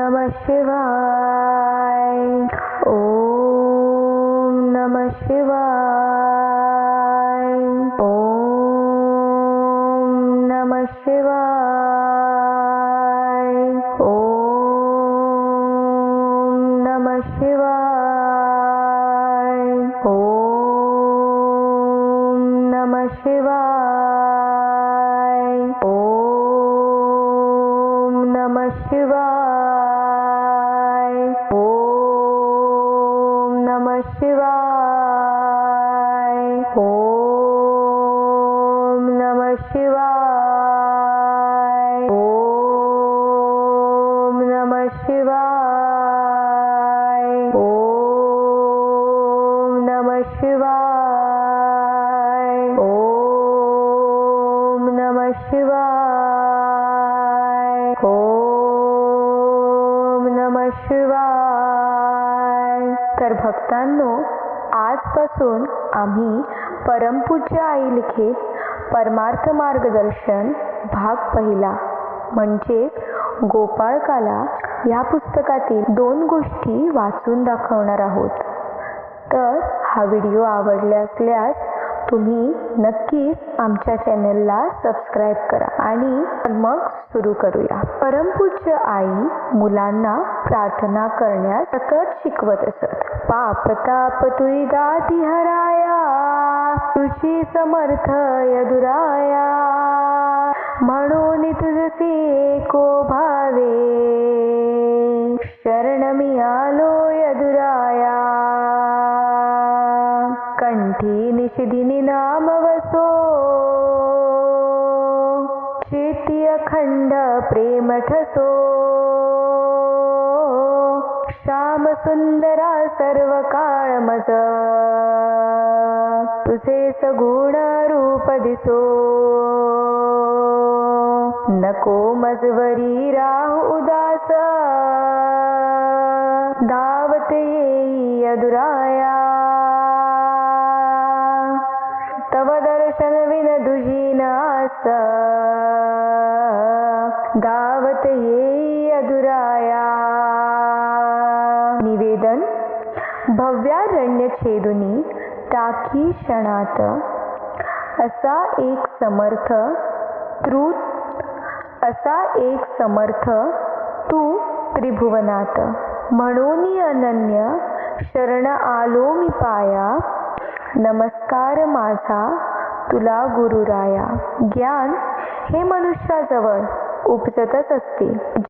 नमः शिवाय. ओम नमः शिवाय. ओम नमः शिवाय. ओम नमः शिवाय. ओम नमः शिवाय. ओम नमः शिवाय. ओम नमः शिवाय. ओम नमः शिवाय. ओम नमः शिवाय. ओम नमः शिवाय. ओम नमः शिवाय. ओम नमः शिवाय. तर भक्तांनो, आजपासून आम्ही परमपूज्य आई लिखित परमार्थ मार्गदर्शन भाग पहिला म्हणजे गोपाळकाला या पुस्तकातील 2 गोष्टी वाचून दाखवणार आहोत. तर हा व्हिडिओ आवडला असल्यास तुम्ही नक्कीच आमच्या चॅनलला सबस्क्राईब करा आणि मग सुरू करूया. परमपूज्य आई मुलांना प्रार्थना करण्यास सतत शिकवत असत. पाप ताप तुई दाती हराया, तुझी समर्थ यदुराया, म्हणून तुझसी एको भावे, शरण मी आलो यदुराया. कंठी निषिदिनी नाम वसो, चेती अखंड प्रेम ठसो, श्याम सुंदरा सर्व काळ मज, तुझे सगुण रूप दिसो. नको मजवरी राहू उदास, धावत येई यदुराया. तव दर्शन विन दुजी न आस, धावत येई यदुराया. निवेदन. भव्यारण्य छेदुनी टाकी क्षणात, असा एक समर्थ तू त्रिभुवनात. म्हणून अनन्य शरण आलो मी पाया, नमस्कार माझा तुला गुरुराया. ज्ञान हे मनुष्याजवळ उपजतच असते.